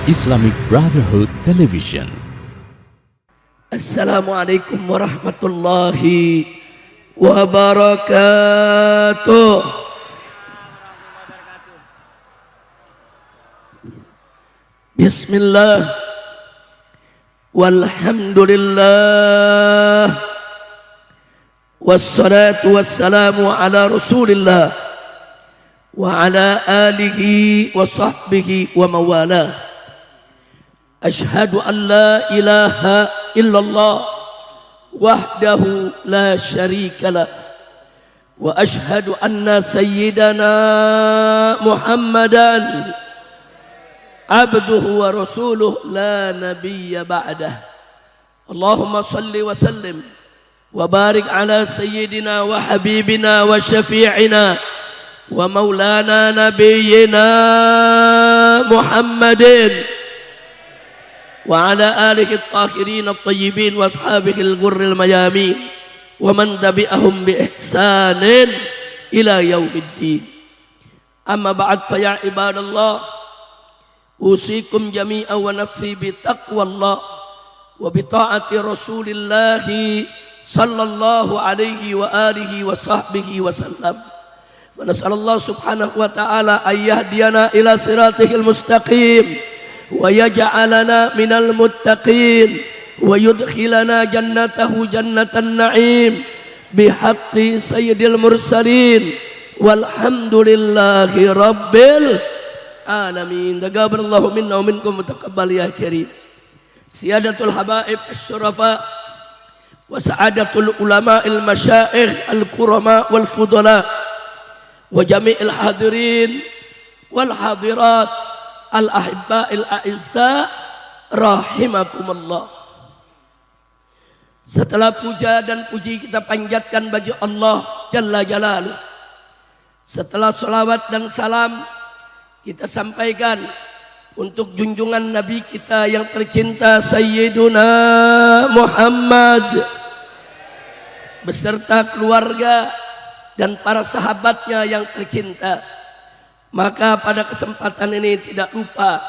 Islamic Brotherhood Television. Assalamualaikum warahmatullahi wabarakatuh. Bismillah walhamdulillah wassalatu wassalamu ala rasulillah wa ala alihi wa sahbihi wa mawalah. Ashhadu an la ilaha illallah wahdahu la syarika lah wa ashhadu anna sayyidana Muhammadan abduhu wa rasuluh la nabiyya ba'dah. Allahumma salli wa sallim wa barik ala sayyidina wa habibina wa syafi'ina wa maulana nabiyyina Muhammadin wa ala alihi at-tahirin at-tayyibin wa ashabihi al-ghurril mayamin wa man tabi'ahum bi ihsanin ila yaumiddin. Amma ba'd, fa ya ibadallah, usikum jami'an wa nafsi bi taqwallah wa bi ta'ati Rasulillah sallallahu alaihi wa alihi wa sahbihi wa sallam. Wa nas'alullah subhanahu wa ta'ala ay yahdiyana ila siratihil mustaqim wa yaj'alana minal muttaqin wa yudkhilana jannatahu jannatan na'im bihaqqi sayyidil mursalin walhamdulillahi rabbil alamin. Taqabbalallahu minna wa minkum wa taqabbal ya karim. Siyadatul habaib asy-syurafa wa sa'adatul ulama'il masyayikh al-kurama wal fudala wa jami'il hadirin wal hadirat al-ahibba'il a'izza rahimakumullah. Setelah puja dan puji kita panjatkan bagi Allah Jalla Jalaluh, setelah salawat dan salam kita sampaikan untuk junjungan Nabi kita yang tercinta Sayyiduna Muhammad beserta keluarga dan para sahabatnya yang tercinta. Maka pada kesempatan ini tidak lupa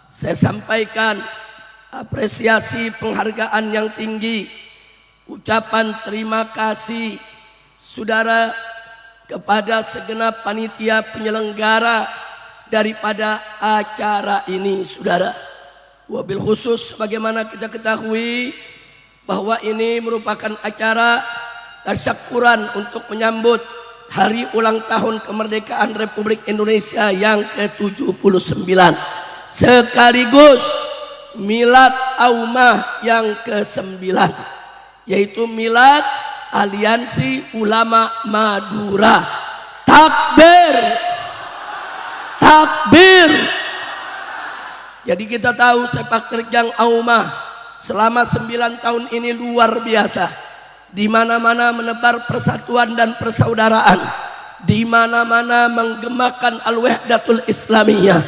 saya sampaikan apresiasi penghargaan yang tinggi, ucapan terima kasih saudara kepada segenap panitia penyelenggara daripada acara ini saudara. Wabil khusus bagaimana kita ketahui bahwa ini merupakan acara tasyakuran untuk menyambut hari ulang tahun kemerdekaan Republik Indonesia yang ke-79 sekaligus milad Aumah yang ke-9, yaitu milad Aliansi Ulama Madura. Takbir, takbir. Jadi kita tahu sepak terjang Aumah selama 9 tahun ini luar biasa. Di mana-mana menebar persatuan dan persaudaraan, di mana-mana menggemakan al-wahdatul islamiyah.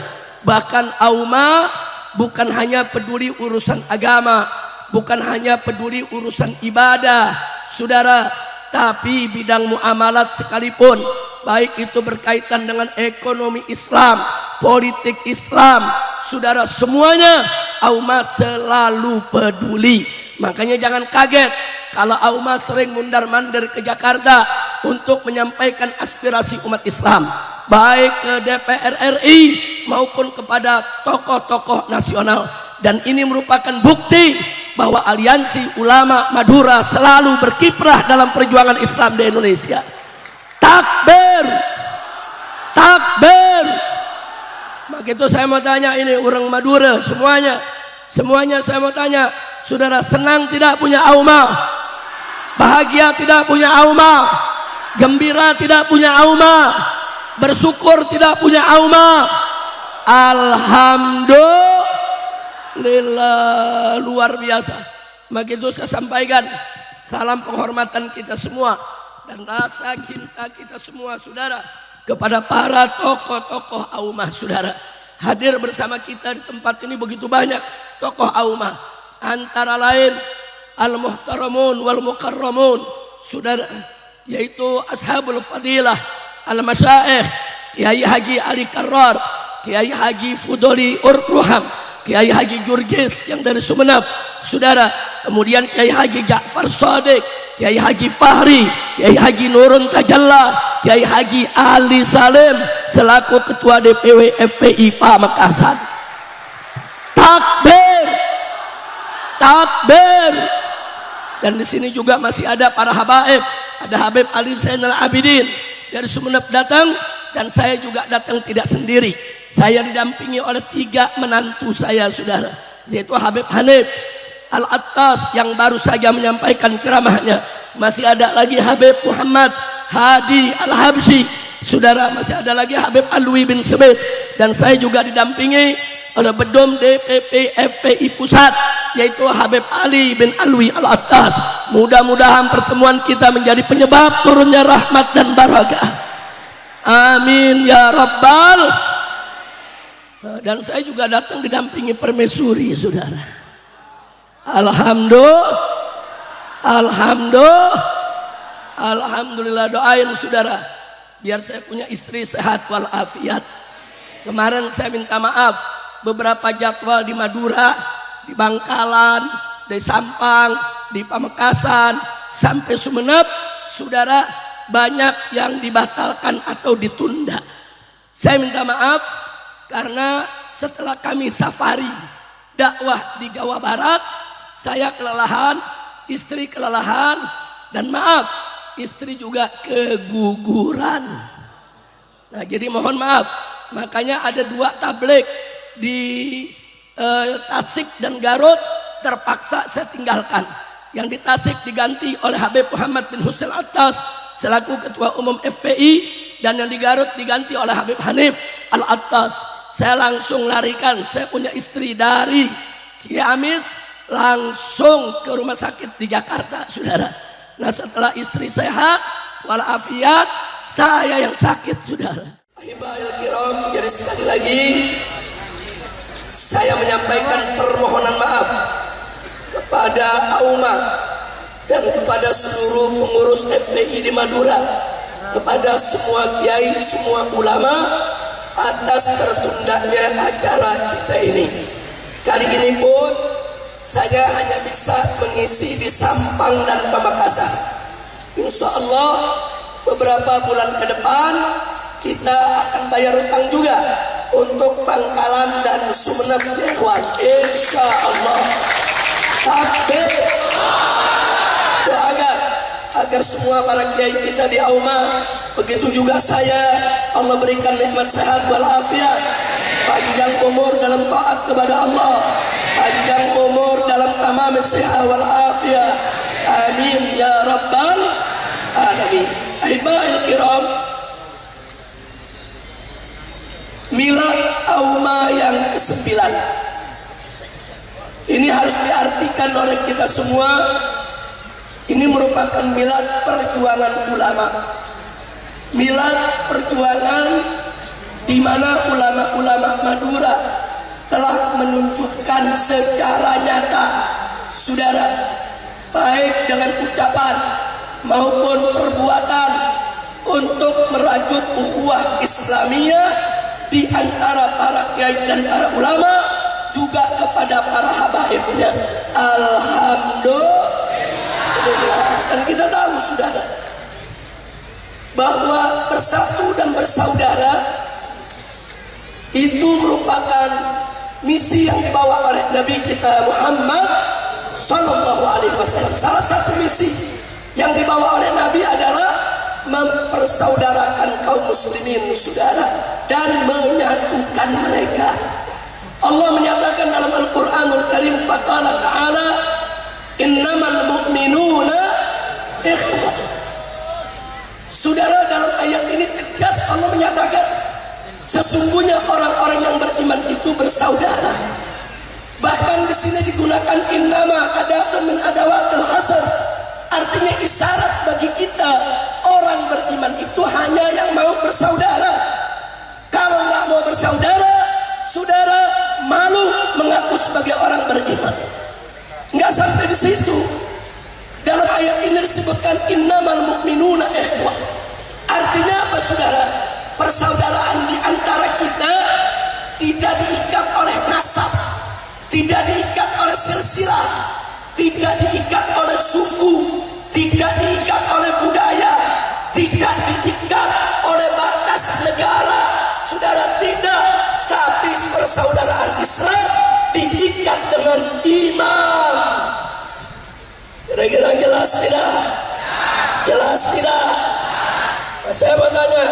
Bahkan Aumah bukan hanya peduli urusan agama, bukan hanya peduli urusan ibadah saudara, tapi bidang muamalat sekalipun, baik itu berkaitan dengan ekonomi Islam, politik Islam saudara, semuanya Aumah selalu peduli. Makanya jangan kaget kalau Aumah sering mundar-mandir ke Jakarta untuk menyampaikan aspirasi umat Islam, baik ke DPR RI maupun kepada tokoh-tokoh nasional. Dan ini merupakan bukti bahwa Aliansi Ulama Madura selalu berkiprah dalam perjuangan Islam di Indonesia. Takbir, takbir. Maka itu saya mau tanya ini orang Madura semuanya saya mau tanya, saudara senang tidak punya Aumah? Bahagia tidak punya Aumah? Gembira tidak punya Aumah? Bersyukur tidak punya Aumah? Alhamdulillah, luar biasa. Maka itu saya sampaikan salam penghormatan kita semua dan rasa cinta kita semua saudara kepada para tokoh-tokoh Aumah saudara. Hadir bersama kita di tempat ini begitu banyak tokoh Aumah, antara lain al-muhtaramun wal mukarramun saudara, yaitu ashabul fadilah al-masyayikh Kiai Haji Ali Karrar, Kiai Haji Fudoli Urruham, Kiai Haji Jurgis yang dari Sumeneb, saudara. Kemudian Kiai Haji Ja'far Shadiq, Kiai Haji Fahri, Kiai Haji Nurun Tajalla, Kiai Haji Ali Salim selaku Ketua DPW FPI Pamekasan. Takbir, takbir. Dan di sini juga masih ada para habaib, ada Habib Ali Zainal Abidin dari Sumeneb datang, dan saya juga datang tidak sendiri. Saya didampingi oleh 3 menantu saya, saudara, yaitu Habib Hanif Al-Attas yang baru saja menyampaikan ceramahnya. Masih ada lagi Habib Muhammad Hadi Al-Habsyi, saudara. Masih ada lagi Habib Alwi bin Smith, dan saya juga didampingi oleh Bedom DPP FPI Pusat, yaitu Habib Ali bin Alwi Al-Attas. Mudah-mudahan pertemuan kita menjadi penyebab turunnya rahmat dan barakah. Amin ya Rabbal. Dan saya juga datang didampingi permaisuri, saudara. Alhamdulillah, doain saudara biar saya punya istri sehat walafiat. Kemarin saya minta maaf, beberapa jadwal di Madura, di Bangkalan, di Sampang, di Pamekasan, sampai Sumeneb, saudara, banyak yang dibatalkan atau ditunda. Saya minta maaf karena setelah kami safari dakwah di Jawa Barat, saya kelelahan, istri kelelahan, dan maaf, istri juga keguguran. Nah, jadi mohon maaf. Makanya ada 2 tablik di Tasik dan Garut terpaksa saya tinggalkan. Yang di Tasik diganti oleh Habib Muhammad bin Husain Attas selaku Ketua Umum FPI, dan yang di Garut diganti oleh Habib Hanif Al-Attas. Saya langsung larikan, saya punya istri dari Ciamis langsung ke rumah sakit di Jakarta, saudara. Nah, setelah istri sehat walafiat, saya yang sakit, saudara. Ahibahil kiram, jadi sekali lagi saya menyampaikan permohonan maaf kepada AUMA dan kepada seluruh pengurus FPI di Madura, kepada semua kiai, semua ulama, atas tertundanya acara kita ini. Kali ini pun saya hanya bisa mengisi di Sampang dan Pamekasan. Insya Allah beberapa bulan ke depan kita akan bayar utang juga untuk Bangkalan dan Sumeneb, ya kawan. Insya Allah. Takbir. Doakan agar semua para kiai kita di AUMA, begitu juga saya, Allah berikan nikmat sehat walafiat, panjang umur dalam taat kepada Allah, panjang umur dalam tamam sehat walafiat. Amin ya Rabbal alamin. Ahibahil kiram, milad AUMA yang ke-9 ini harus diartikan oleh kita semua. Ini merupakan milad perjuangan ulama, milad perjuangan di mana ulama-ulama Madura telah menunjukkan secara nyata, saudara, baik dengan ucapan maupun perbuatan, untuk merajut ukhuwah Islamiyah di antara para kiai dan para ulama, juga kepada para habaibnya. Alhamdulillah. Dan kita tahu, saudara, bahwa bersatu dan bersaudara itu merupakan misi yang dibawa oleh Nabi kita Muhammad Sallallahu Alaihi Wasallam. Salah satu misi yang dibawa oleh Nabi adalah mempersaudarakan kaum muslimin, saudara, dan menyatukan mereka. Allah menyatakan dalam Al-Quranul Karim, faqala ta'ala, innamal mu'minuna ikhwah. Saudara, dalam ayat ini tegas Allah menyatakan sesungguhnya orang-orang yang beriman itu bersaudara. Bahkan di sini digunakan innama adatun min adawatil hasr, artinya isyarat bagi kita orang beriman itu hanya yang mau bersaudara. Kalau nggak mau bersaudara, saudara malu mengaku sebagai orang beriman. Nggak sampai di situ. Dalam ayat ini disebutkan innamal mu'minuna ikhwah. Artinya apa, saudara? Persaudaraan di antara kita tidak diikat oleh nasab, tidak diikat oleh silsilah, tidak diikat oleh suku, tidak diikat oleh budaya, tidak diikat oleh batas negara. Saudara, tidak, tapi persaudaraan Islam diikat dengan iman. Kira-kira jelas tidak? Jelas tidak? Nah, saya mau tanya,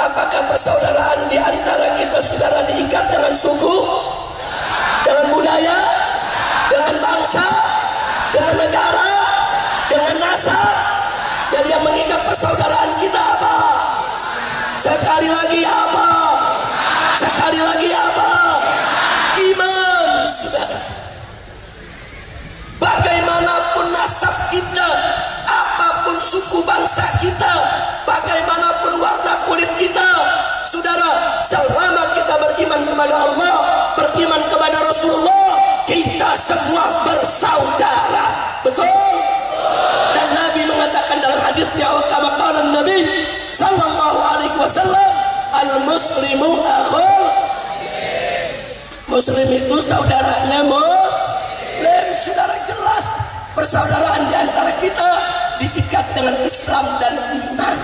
apakah persaudaraan di antara kita saudara diikat dengan suku, dengan budaya, dengan bangsa, dengan negara, dengan nasab? Jadi yang mengikat persaudaraan kita apa? Sekali lagi apa? Sekali lagi apa? Iman, saudara. Bagaimanapun nasab kita, apapun suku bangsa kita, bagaimanapun warna kulit kita, saudara, selama kita beriman kepada Allah, beriman kepada Rasulullah, kita semua bersaudara. Betul? Dan Nabi mengatakan dalam hadisnya, kama qala Nabi sallallahu alaihi wasallam, al-muslimu akhul muslim, itu saudaranya muslim. Saudara, jelas persaudaraan di antara kita diikat dengan Islam dan iman.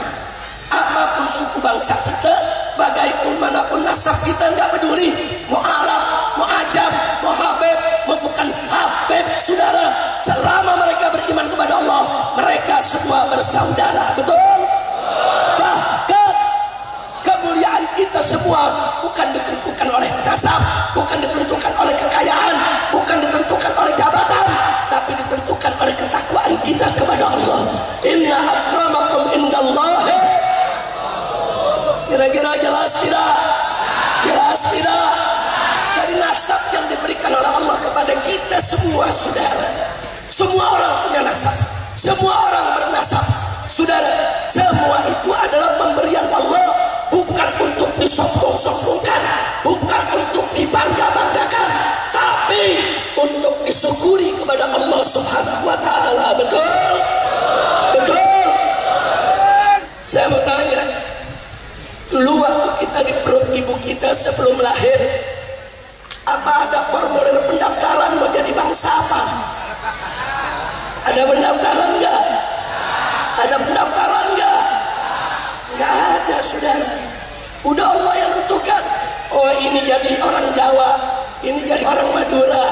Apapun suku bangsa kita, bagaimanapun nasab kita, nggak peduli, mau Arab, mau Ajam, mau Habib, mau bukan Habib, saudara, selama mereka beriman kepada Allah, mereka semua bersaudara. Betul? Bahkan kemuliaan kita semua bukan ditentukan oleh nasab, bukan ditentukan oleh kekayaan, bukan ditentukan oleh jabatan, tapi ditentukan oleh ketakwaan kita kepada Allah. Inna akramakum indallahi. Kira-kira jelas tidak? Jelas tidak? Dari nasab yang diberikan oleh Allah kepada kita semua, saudara. Semua orang punya nasab, semua orang bernasab, saudara. Semua itu adalah pemberian Allah, bukan untuk disombong-sombongkan, bukan untuk dibangga-banggakan, tapi untuk disyukuri kepada Allah Subhanahu wa taala. Betul? Betul? Saya mau tanya, dulu waktu kita di perut ibu kita sebelum lahir, apa ada formulir pendaftaran mau jadi bangsa apa? Ada pendaftaran enggak? Ada pendaftaran enggak? Enggak ada, saudara. Udah Allah yang tentukan. Oh, ini jadi orang Jawa, ini jadi orang Madura,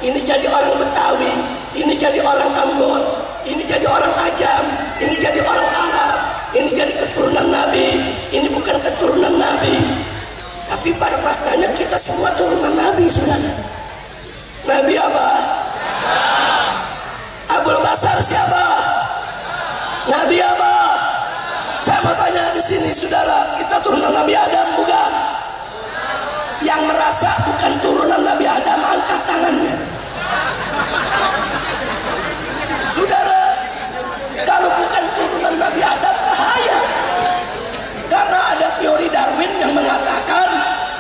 ini jadi orang Betawi, ini jadi orang Ambon, ini jadi orang Ajam, ini jadi orang Arab, ini jadi keturunan Nabi, ini bukan keturunan Nabi. Tapi pada faktanya kita semua turunan Nabi, saudara. Nabi apa? Abul Basar siapa? Nabi apa? Saya mau tanya di sini, saudara, kita turunan Nabi Adam bukan? Yang merasa bukan turunan Nabi Adam, angkat tangannya. Saudara, kalau bukan turunan Nabi Adam, bahaya. Karena ada teori Darwin yang mengatakan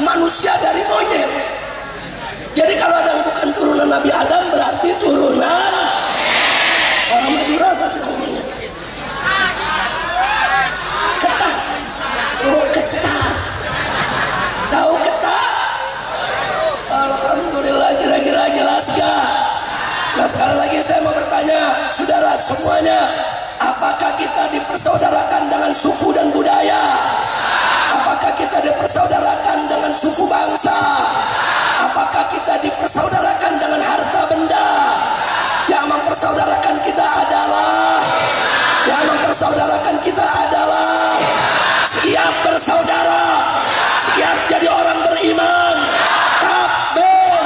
manusia dari monyet. Jadi kalau ada yang bukan turunan Nabi Adam, berarti turunan orang Madura, apa bilangnya? Ketat. Oh, ketat. Tahu ketat? Alhamdulillah, kira-kira jelas gak? Nah, sekali lagi saya mau bertanya, saudara semuanya, apakah kita dipersaudarakan dengan suku dan budaya? Apakah kita dipersaudarakan dengan suku bangsa? Apakah kita dipersaudarakan dengan harta benda? Yang mempersaudarakan kita adalah siap bersaudara, siap jadi orang beriman. Takbir,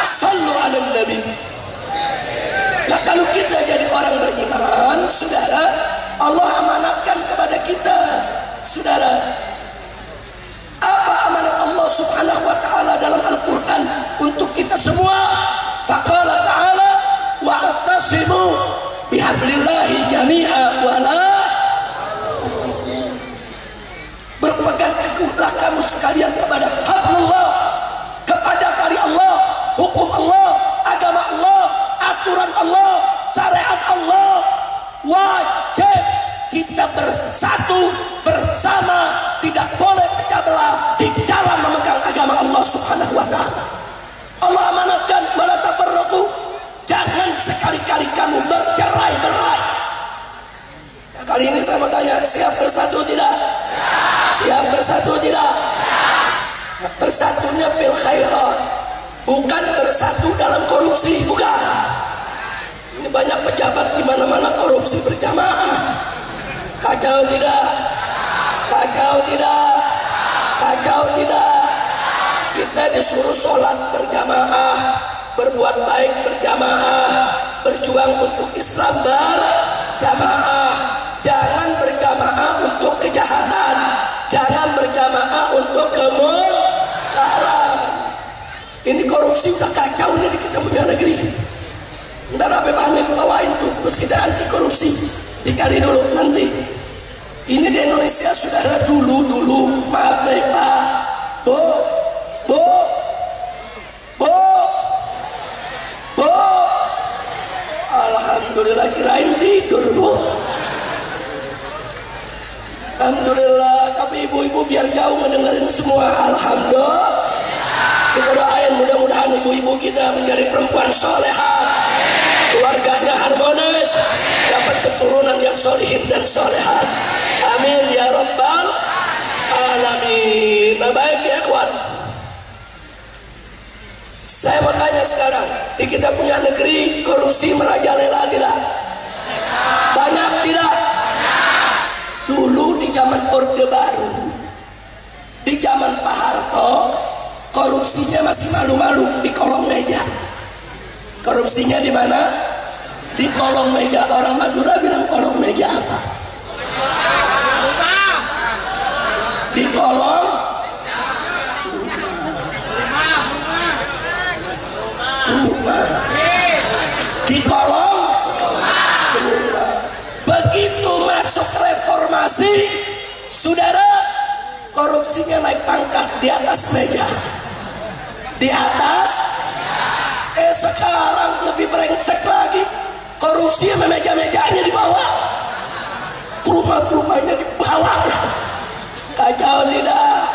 sallu ala nabi. Nah, kalau kita jadi orang beriman, saudara, Allah amanatkan kepada kita, saudara. Apa amanat Allah Subhanahu wa taala dalam Al-Qur'an untuk kita semua? Faqala ta'ala wa'tasimu bihablillahi jami'a wa la berpegang teguhlah kamu sekalian kepada hablullah, kepada tali Allah, hukum Allah, agama Allah, aturan Allah, syariat Allah. Wajib kita bersatu bersama, tidak boleh pecah belah di dalam memegang agama Allah Subhanahu wa taala. Allah amanatkan wala tafarraqu, jangan sekali-kali kamu bercerai-berai. Nah, kali ini saya mau tanya, siap bersatu tidak? Siap bersatu tidak? Nah, bersatunya fil khairat, bukan bersatu dalam korupsi, bukan. Ini banyak pejabat di mana-mana korupsi berjamaah. Kacau tidak? Kacau tidak? Kacau tidak? Kita disuruh sholat berjamaah, berbuat baik berjamaah, berjuang untuk Islam berjamaah. Jangan berjamaah untuk kejahatan, jangan berjamaah untuk kemungkaran. Ini korupsi udah kacau nih di kita punya negeri. Ntar Habib Hanif bawain tuh mesin anti korupsi, dicari dulu nanti. Ini di Indonesia sudah dulu, maaf deh Pak, Bu, alhamdulillah kirain tidur Bu. Alhamdulillah, tapi ibu-ibu biar jauh mendengarin semua. Alhamdulillah, kita doain mudah-mudahan ibu-ibu kita menjadi perempuan solehah, keluarganya harmonis, dapat keturunan yang solihin dan solehat. Amin ya rabbal alamin. Baik ya kawan, saya mau tanya sekarang, di kita punya negeri korupsi merajalela tidak? Banyak tidak? Dulu di zaman Orde Baru, di zaman Pak Harto, korupsinya masih malu-malu di kolong meja. Korupsinya di mana? Di kolong meja. Orang Madura bilang kolong meja apa? Di kolong rumah. Di kolong rumah. Begitu masuk reformasi, saudara, korupsinya naik pangkat di atas meja. Di atas. Sekarang lebih brengsek lagi, korupsi sama meja-mejanya di bawah, rumah-rumahnya di bawah. Kacau tidak?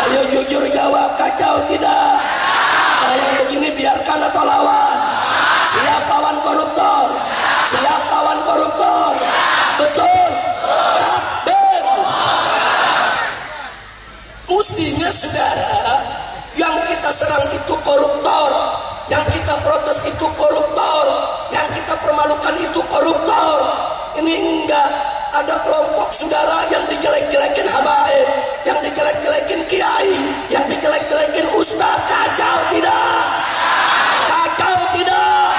Ayo jujur jawab, kacau tidak? Nah, yang begini biarkan atau lawan? Siap lawan koruptor? Siap lawan koruptor? Betul? Takbir. Mestinya saudara, yang kita serang itu koruptor, yang kita protes itu koruptor, yang kita permalukan itu koruptor. Ini enggak, ada kelompok saudara yang dijelek-jelekin habaib, yang dijelek-jelekin kiai, yang dijelek-jelekin ustaz. Kacau tidak? Kacau tidak?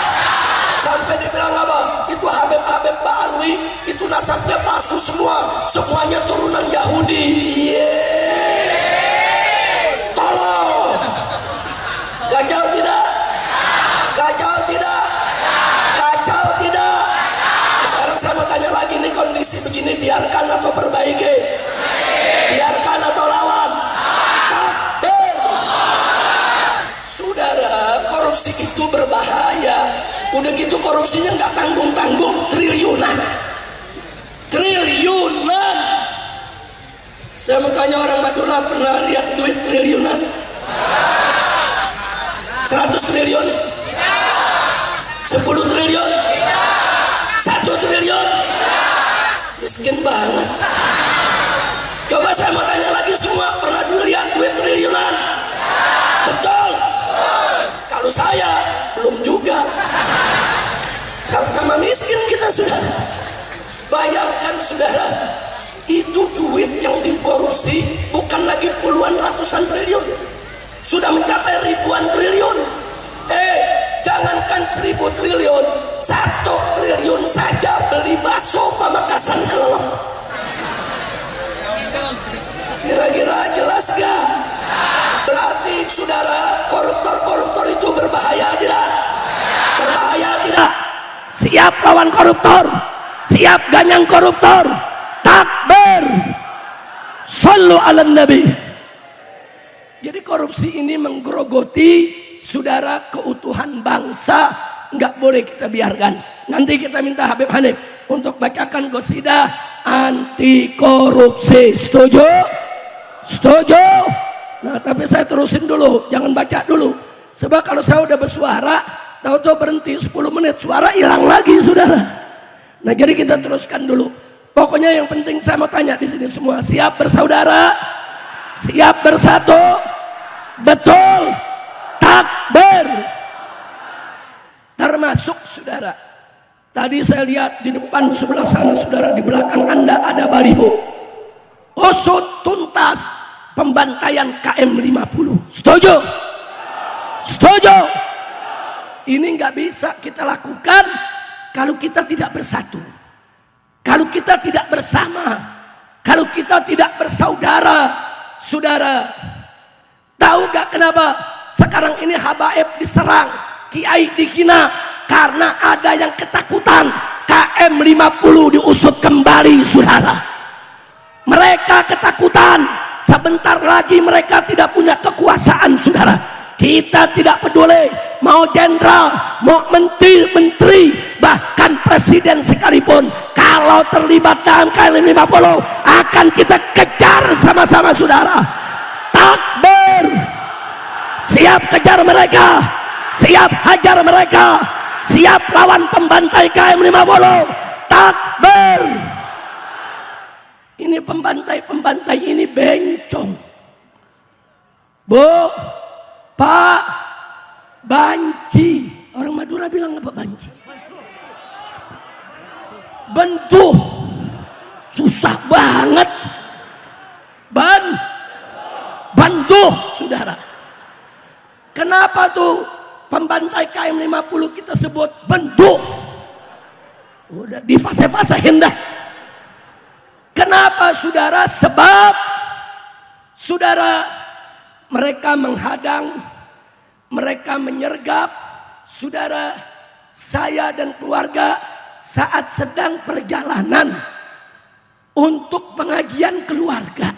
Sampai dibilang apa? Itu Habib-Habib Ba'alwi, itu nasabnya palsu semua, semuanya turunan Yahudi. Tolong. Kacau tidak? Kacau tidak? Kacau tidak? Sekarang saya mau tanya lagi, nih kondisi begini biarkan atau perbaiki? Biarkan atau lawan? Takbir. Saudara, korupsi itu berbahaya. Udah gitu korupsinya nggak tanggung-tanggung, triliunan. Triliunan. Saya mau tanya, orang Madura pernah lihat duit triliunan? 100 triliun? 10 triliun? 1 triliun? Miskin banget. Coba saya mau tanya lagi, semua pernah lihat duit triliunan? Betul? Kalau saya belum juga. Sama-sama miskin kita, saudara. Bayangkan saudara, itu duit yang dikorupsi bukan lagi puluhan ratusan triliun, sudah mencapai ribuan triliun. Jangankan 1000 triliun, 1 triliun saja beli bakso Pamekasan kelelep. Kira-kira jelas gak? Berarti saudara, koruptor-koruptor itu berbahaya tidak? Berbahaya tidak? Siap lawan koruptor, siap ganyang koruptor. Takbir. Sallu ala nabi. Jadi korupsi ini menggerogoti saudara keutuhan bangsa, nggak boleh kita biarkan. Nanti kita minta Habib Hanif untuk bacakan qasidah anti korupsi. Setuju? Setuju? Nah, tapi saya terusin dulu, jangan baca dulu. Sebab kalau saya udah bersuara, tahu-tahu berhenti 10 menit, suara hilang lagi, saudara. Nah, jadi kita teruskan dulu. Pokoknya yang penting saya mau tanya di sini semua, siap bersaudara? Siap bersatu? Betul? Takbir. Termasuk saudara. Tadi saya lihat di depan sebelah sana saudara, di belakang Anda ada baliho. Usut tuntas pembantaian KM 50. Setuju? Setuju? Ini nggak bisa kita lakukan kalau kita tidak bersatu, kalau kita tidak bersama, kalau kita tidak bersaudara. Saudara, tahu gak kenapa sekarang ini habaib diserang, kiai dihina? Karena ada yang ketakutan KM 50 diusut kembali, saudara. Mereka ketakutan, sebentar lagi mereka tidak punya kekuasaan, saudara. Kita tidak peduli mau jenderal, mau menteri, bahkan presiden sekalipun, kalau terlibat dalam KM 50 akan kita kejar sama-sama, saudara. Takbir. Siap kejar mereka, siap hajar mereka, siap lawan pembantai KM 50. Takbir. Ini pembantai ini bencong. Bu, Pak, banci. Orang Madura bilang apa banci? Bentuh. Susah banget. Bantuh, saudara. Kenapa tuh pembantai KM 50 kita sebut bentuh? Udah di fase-fasein dah. Kenapa, saudara? Sebab saudara, mereka menghadang, mereka menyergap saudara saya dan keluarga saat sedang perjalanan untuk pengajian keluarga.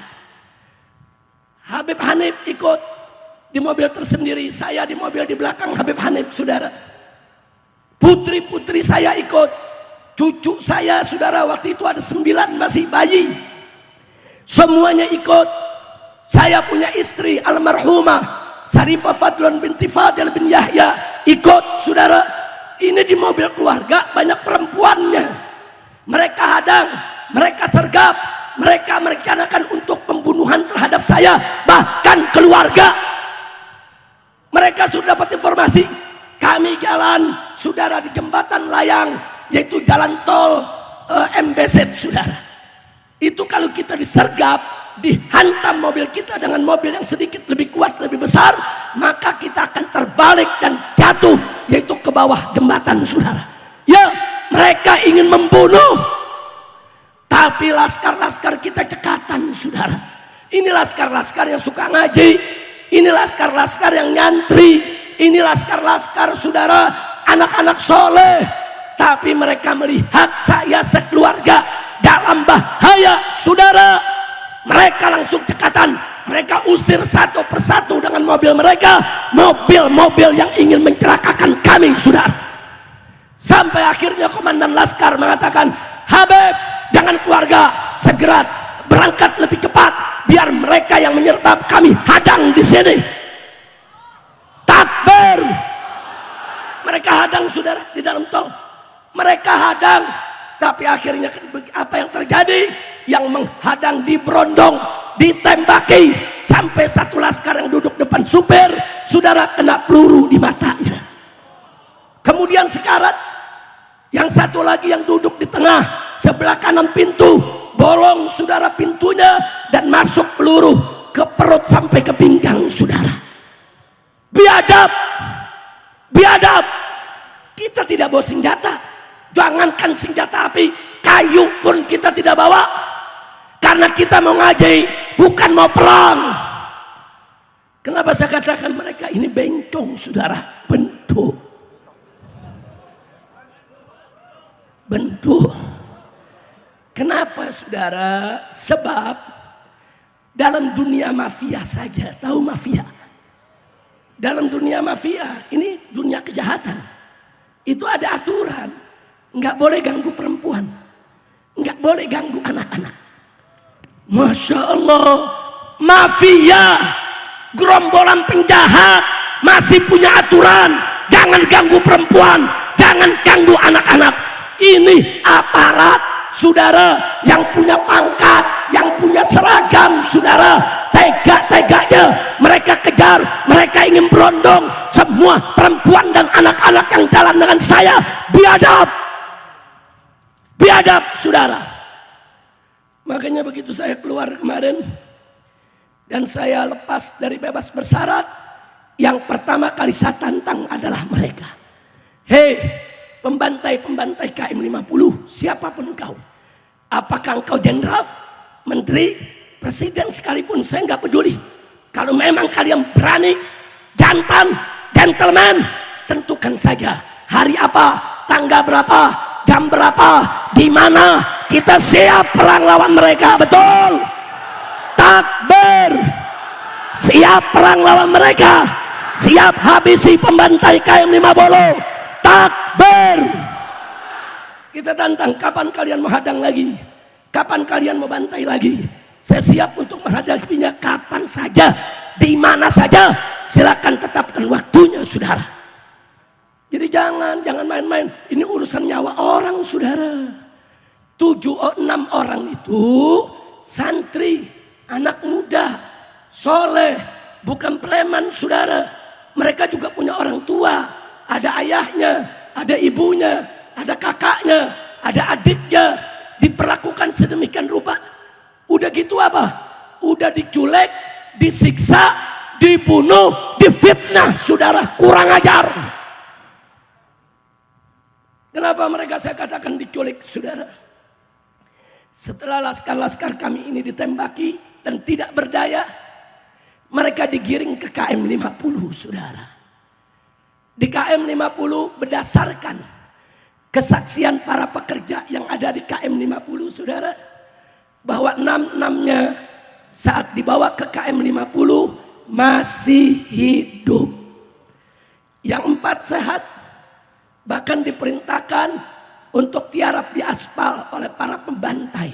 Habib Hanif ikut di mobil tersendiri, saya di mobil di belakang Habib Hanif, saudara. Putri-putri saya ikut, cucu saya, saudara, waktu itu ada 9 masih bayi, semuanya ikut. Saya punya istri almarhumah Syarifah Fadlon binti Fadil bin Yahya ikut, saudara. Ini di mobil keluarga banyak perempuannya. Mereka hadang, mereka sergap, mereka merencanakan untuk pembunuhan terhadap saya, bahkan keluarga. Mereka sudah dapat informasi. Kami jalan, saudara, di jembatan layang, yaitu jalan tol MBZ, saudara. Itu kalau kita disergap, dihantam mobil kita dengan mobil yang sedikit lebih kuat, lebih besar, maka kita akan terbalik dan jatuh, yaitu ke bawah jembatan, saudara. Ya, mereka ingin membunuh. Tapi laskar-laskar kita cekatan, saudara. Ini laskar-laskar yang suka ngaji, ini laskar-laskar yang nyantri, ini laskar-laskar, saudara, anak-anak soleh. Tapi mereka melihat saya sekeluarga dalam bahaya, saudara. Mereka langsung cekatan, mereka usir satu persatu dengan mobil mereka, mobil-mobil yang ingin mencelakakan kami, saudara. Sampai akhirnya komandan laskar mengatakan, Habib, jangan keluarga, segera berangkat lebih cepat, biar mereka yang menyergap kami hadang di sini. Takbir. Mereka hadang, saudara, di dalam tol. Mereka hadang, tapi akhirnya apa yang terjadi? Yang menghadang diberondong, ditembaki, sampai satu laskar yang duduk depan supir, saudara, kena peluru di matanya. Kemudian sekarat. Yang satu lagi yang duduk di tengah, sebelah kanan pintu, bolong, saudara, pintunya, dan masuk peluru ke perut sampai ke pinggang, saudara. Biadab, biadab. Kita tidak bawa senjata, jangankan senjata api, kayu pun kita tidak bawa, karena kita mau ngaji, bukan mau perang. Kenapa saya katakan mereka ini bencong, saudara? Bentuk. Kenapa, saudara? Sebab dalam dunia mafia saja, tahu mafia? Dalam dunia mafia, ini dunia kejahatan, itu ada aturan. Nggak boleh ganggu perempuan, nggak boleh ganggu anak-anak. Masya Allah, mafia, gerombolan penjahat masih punya aturan. Jangan ganggu perempuan, jangan ganggu anak-anak. Ini aparat, saudara, yang punya pangkat, yang punya seragam, saudara. Tega-teganya mereka kejar, mereka ingin berondong semua perempuan dan anak-anak yang jalan dengan saya. Biadab, biadab, saudara. Makanya begitu saya keluar kemarin dan saya lepas dari bebas bersyarat, yang pertama kali saya tantang adalah mereka. Hei, pembantai-pembantai KM 50, siapapun kau, apakah engkau jenderal, menteri, presiden sekalipun, saya nggak peduli. Kalau memang kalian berani, jantan, gentleman, tentukan saja hari apa, tanggal berapa, jam berapa, di mana, kita siap perang lawan mereka. Betul? Takbir. Siap perang lawan mereka, siap habisi pembantai KM 50. Takbir. Kita tantang, kapan kalian mau hadang lagi, kapan kalian mau bantai lagi, saya siap untuk menghadapinya kapan saja, di mana saja. Silakan tetapkan waktunya, saudara. Jadi jangan main-main. Ini urusan nyawa orang, saudara. 6 orang itu santri, anak muda, soleh, bukan preman, saudara. Mereka juga punya orang tua, ada ayahnya, ada ibunya, ada kakaknya, ada adiknya, diperlakukan sedemikian rupa. Udah gitu apa? Udah diculik, disiksa, dibunuh, difitnah, saudara. Kurang ajar. Kenapa mereka saya katakan diculik, saudara? Setelah laskar-laskar kami ini ditembaki dan tidak berdaya, mereka digiring ke KM 50, saudara. Di KM 50 berdasarkan kesaksian para pekerja yang ada di KM 50, saudara, bahwa 6-6-nya saat dibawa ke KM 50 masih hidup. Yang 4 sehat, bahkan diperintahkan untuk tiarap di aspal oleh para pembantai.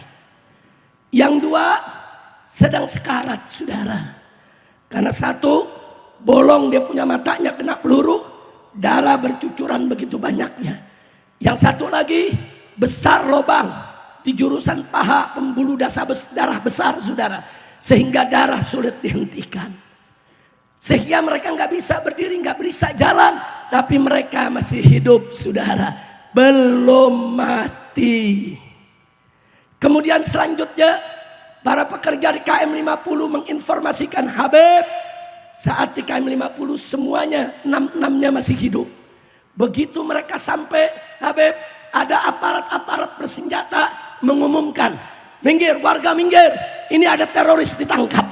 Yang 2 sedang sekarat, saudara. Karena 1 bolong dia punya matanya kena peluru, darah bercucuran begitu banyaknya. Yang 1 lagi besar lubang di jurusan paha, pembuluh darah besar, saudara, sehingga darah sulit dihentikan. Sehingga mereka nggak bisa berdiri, nggak bisa jalan, tapi mereka masih hidup, saudara, belum mati. Kemudian selanjutnya para pekerja di KM 50 menginformasikan Habib, saat di KM 50 semuanya 6-6-nya masih hidup. Begitu mereka sampai Habib, ada aparat-aparat bersenjata mengumumkan, minggir, warga minggir, ini ada teroris ditangkap.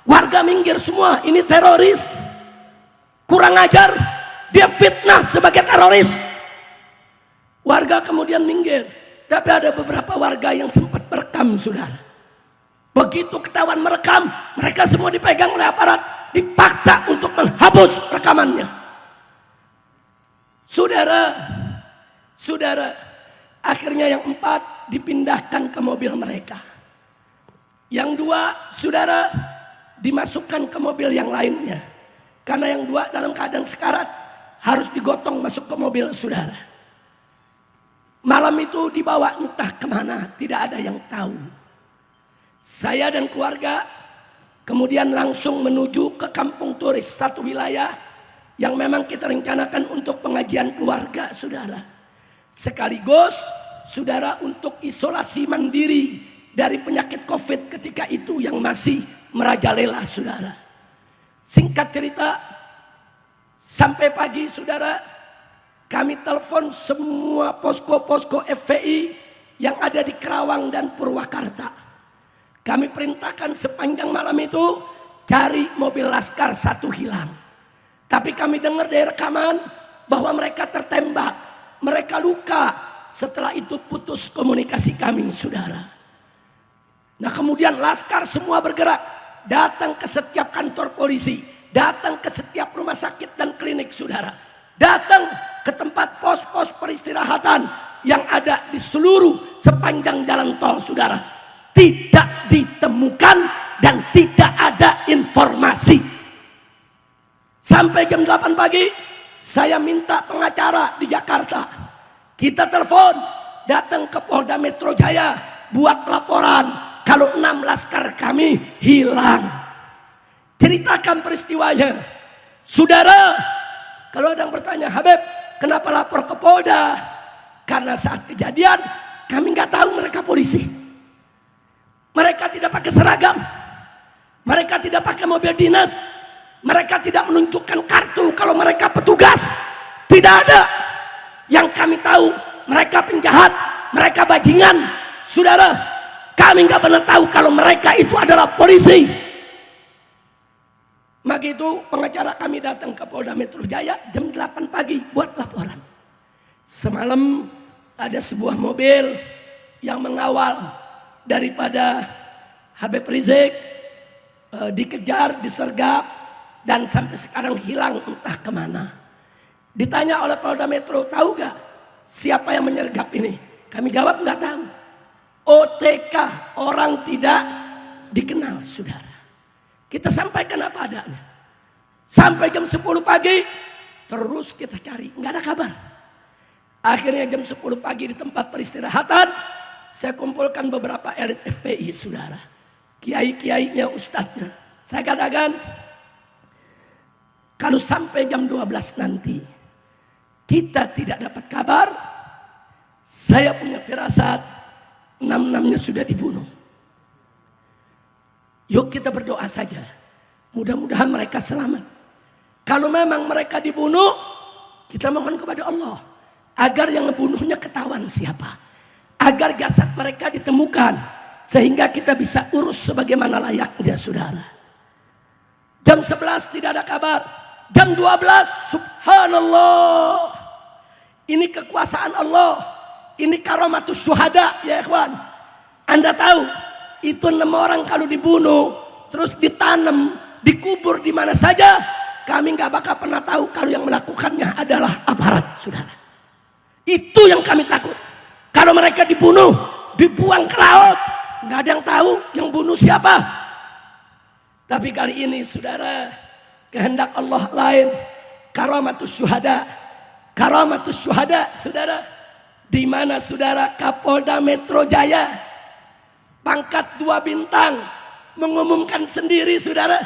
Warga minggir semua, ini teroris. Kurang ajar, dia fitnah sebagai teroris. Warga kemudian minggir, tapi ada beberapa warga yang sempat merekam, saudara. Begitu ketahuan merekam, mereka semua dipegang oleh aparat, dipaksa untuk menghapus rekamannya. Saudara, akhirnya yang 4 dipindahkan ke mobil mereka. Yang 2, saudara, dimasukkan ke mobil yang lainnya. Karena yang 2 dalam keadaan sekarat, harus digotong masuk ke mobil, saudara. Malam itu dibawa entah kemana, tidak ada yang tahu. Saya dan keluarga kemudian langsung menuju ke kampung turis, satu wilayah yang memang kita rencanakan untuk pengajian keluarga, saudara. Sekaligus, saudara, untuk isolasi mandiri dari penyakit COVID ketika itu yang masih merajalela, saudara. Singkat cerita, sampai pagi, saudara, kami telepon semua posko-posko FPI yang ada di Kerawang dan Purwakarta. Kami perintahkan sepanjang malam itu cari mobil laskar 1 hilang. Tapi kami dengar dari rekaman bahwa mereka tertembak, mereka luka. Setelah itu putus komunikasi kami, saudara. Nah, kemudian laskar semua bergerak, datang ke setiap kantor polisi, datang ke setiap rumah sakit dan klinik, saudara. Datang ke tempat pos-pos peristirahatan yang ada di seluruh sepanjang jalan tol, saudara. Tidak ditemukan dan tidak ada informasi. Sampai jam 8 pagi saya minta pengacara di Jakarta. Kita telepon, datang ke Polda Metro Jaya buat laporan kalau 6 laskar kami hilang. Ceritakan peristiwanya. Saudara, kalau ada yang bertanya, Habib, kenapa lapor ke Polda? Karena saat kejadian kami nggak tahu mereka polisi. Mereka tidak pakai seragam. Mereka tidak pakai mobil dinas. Mereka tidak menunjukkan kartu kalau mereka petugas. Tidak ada. Yang kami tahu mereka penjahat, mereka bajingan. Saudara, kami nggak pernah tahu kalau mereka itu adalah polisi. Maka itu pengacara kami datang ke Polda Metro Jaya jam 8 pagi buat laporan. Semalam ada sebuah mobil yang mengawal daripada Habib Rizik, dikejar, disergap, dan sampai sekarang hilang entah kemana. Ditanya oleh Polda Metro, tahu gak siapa yang menyergap ini? Kami jawab nggak tahu. OTK, orang tidak dikenal, saudara. Kita sampaikan apa adanya. Sampai jam 10 pagi terus kita cari, nggak ada kabar. Akhirnya jam 10 pagi di tempat peristirahatan saya kumpulkan beberapa elit FPI, saudara. Kiai-kiainya, ustadznya. Saya katakan, kalau sampai jam 12 nanti kita tidak dapat kabar, saya punya firasat 6-6-nya sudah dibunuh. Yuk kita berdoa saja. Mudah-mudahan mereka selamat. Kalau memang mereka dibunuh, kita mohon kepada Allah agar yang membunuhnya ketahuan siapa. Agar jasad mereka ditemukan sehingga kita bisa urus sebagaimana layaknya, saudara. Jam 11 tidak ada kabar. Jam 12, subhanallah. Ini kekuasaan Allah. Ini karamatus syuhada, ya ikhwan. Anda tahu, itu 6 orang kalau dibunuh, terus ditanam, dikubur di mana saja, kami nggak bakal pernah tahu kalau yang melakukannya adalah aparat, saudara. Itu yang kami takut. Kalau mereka dibunuh, dibuang ke laut, nggak ada yang tahu yang bunuh siapa. Tapi kali ini, saudara, kehendak Allah lain. Karamatus syuhada. Karamatus syuhada, saudara. Di mana saudara Kapolda Metro Jaya, pangkat 2 bintang, mengumumkan sendiri, saudara.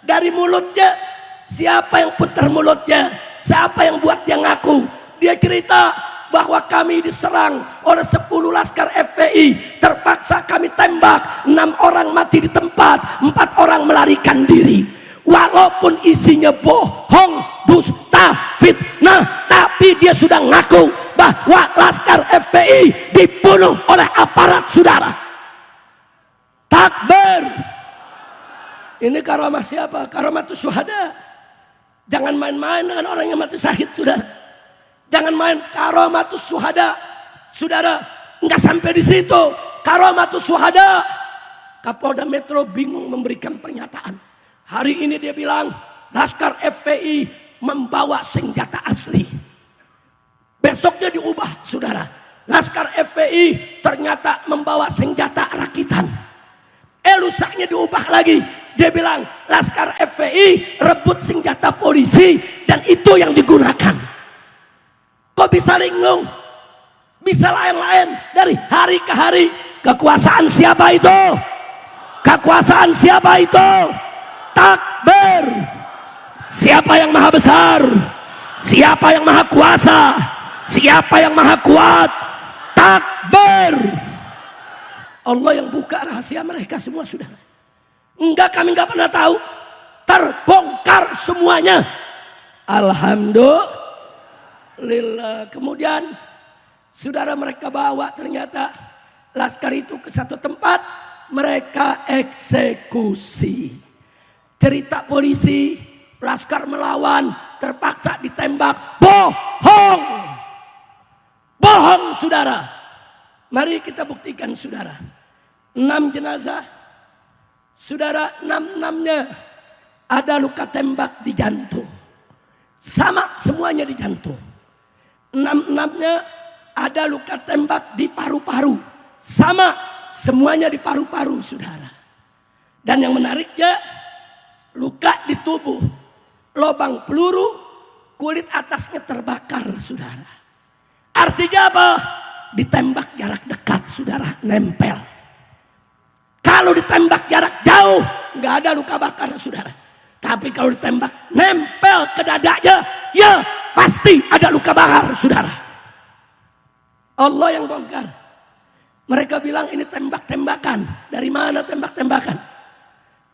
Dari mulutnya. Siapa yang putar mulutnya? Siapa yang buat dia ngaku? Dia cerita bahwa kami diserang oleh 10 laskar FPI. Terpaksa kami tembak, 6 orang mati di tempat, 4 orang melarikan diri. Walaupun isinya bohong, dusta, fitnah, tapi dia sudah ngaku bahwa laskar FPI dibunuh oleh aparat, saudara. Takbir. Ini karamah siapa? Karamatus syuhada. Jangan main-main dengan orang yang mati syahid, saudara. Jangan main karamatus syuhada, saudara. Enggak sampai di situ. Karamatus syuhada. Kapolda Metro bingung memberikan pernyataan. Hari ini dia bilang laskar FPI membawa senjata asli. Besoknya diubah, saudara. Laskar FPI ternyata membawa senjata rakitan. Lusaknya diubah lagi. Dia bilang laskar FPI rebut senjata polisi dan itu yang digunakan. Kok bisa linglung? Bisa lain-lain dari hari ke hari. Kekuasaan siapa itu? Kekuasaan siapa itu? Takbir. Siapa yang maha besar? Siapa yang maha kuasa? Siapa yang maha kuat? Takbir. Allah yang buka rahasia mereka semua, saudara. Enggak, kami enggak pernah tahu. Terbongkar semuanya. Alhamdulillah. Kemudian saudara, mereka bawa ternyata laskar itu ke satu tempat, mereka eksekusi. Cerita polisi, laskar melawan, terpaksa ditembak. Bohong. Bohong, saudara. Mari kita buktikan, saudara. 6 jenazah. Saudara, 6-6-nya ada luka tembak di jantung. Sama semuanya di jantung. 6-6-nya ada luka tembak di paru-paru. Sama semuanya di paru-paru, saudara. Dan yang menariknya, luka di tubuh lubang peluru, kulit atasnya terbakar, saudara. Artinya apa? Ditembak jarak dekat, saudara, nempel. Kalau ditembak jarak jauh, nggak ada luka bakar, saudara. Tapi kalau ditembak nempel ke dadanya, ya pasti ada luka bakar, saudara. Allah yang bongkar. Mereka bilang ini tembak-tembakan. Dari mana tembak-tembakan?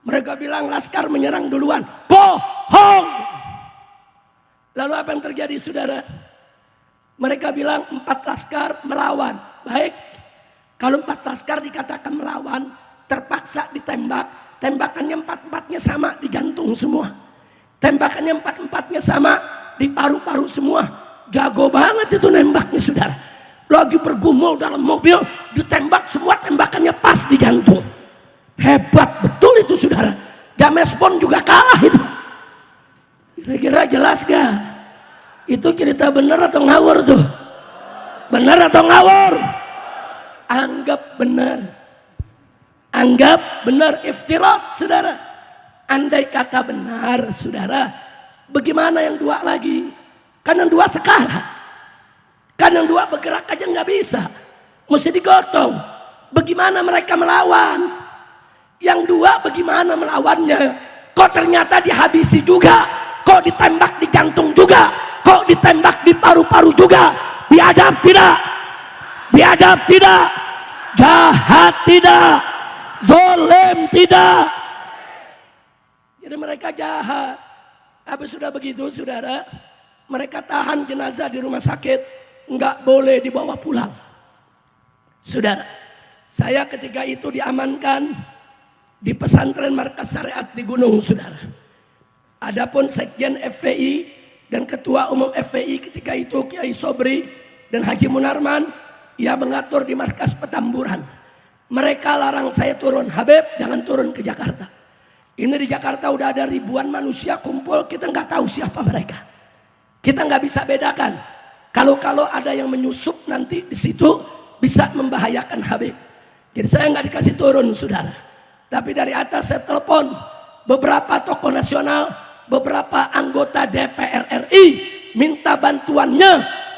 Mereka bilang laskar menyerang duluan. Bohong. Lalu apa yang terjadi, saudara? Mereka bilang 4 laskar melawan. Baik. Kalau 4 laskar dikatakan melawan, terpaksa ditembak. Tembakannya 4-4-nya sama di jantung semua. Tembakannya 4-4-nya sama di paru-paru semua. Jago banget itu nembaknya, saudara. Lagi bergumul dalam mobil, ditembak semua tembakannya pas di jantung. Hebat betul itu, saudara. James Bond juga kalah itu. Kira-kira jelas gak? Itu cerita benar atau ngawur tuh? Benar atau ngawur? Anggap benar. Anggap benar, iftirat, saudara. Andai kata benar, saudara, bagaimana yang 2 lagi? Kan yang 2 sekarang. Kan yang 2 bergerak aja nggak bisa, mesti digotong. Bagaimana mereka melawan? Yang 2 bagaimana melawannya? Kok ternyata dihabisi juga? Kok ditembak di jantung juga? Kok ditembak di paru-paru juga? Biadab tidak? Biadab tidak? Jahat tidak? Zalim tidak? Jadi mereka jahat. Habis sudah begitu, saudara, mereka tahan jenazah di rumah sakit. Enggak boleh dibawa pulang. Saudara, saya ketika itu diamankan di pesantren Markas Syariat di Gunung, saudara. Adapun Sekjen FPI dan Ketua Umum FPI ketika itu Kiai Sobri dan Haji Munarman, ia mengatur di Markas Petamburan. Mereka larang saya turun. Habib, jangan turun ke Jakarta. Ini di Jakarta udah ada ribuan manusia kumpul, kita nggak tahu siapa mereka. Kita nggak bisa bedakan. Kalau ada yang menyusup nanti di situ bisa membahayakan Habib. Jadi saya nggak dikasih turun, saudara. Tapi dari atas saya telepon beberapa tokoh nasional, beberapa anggota DPR RI, minta bantuannya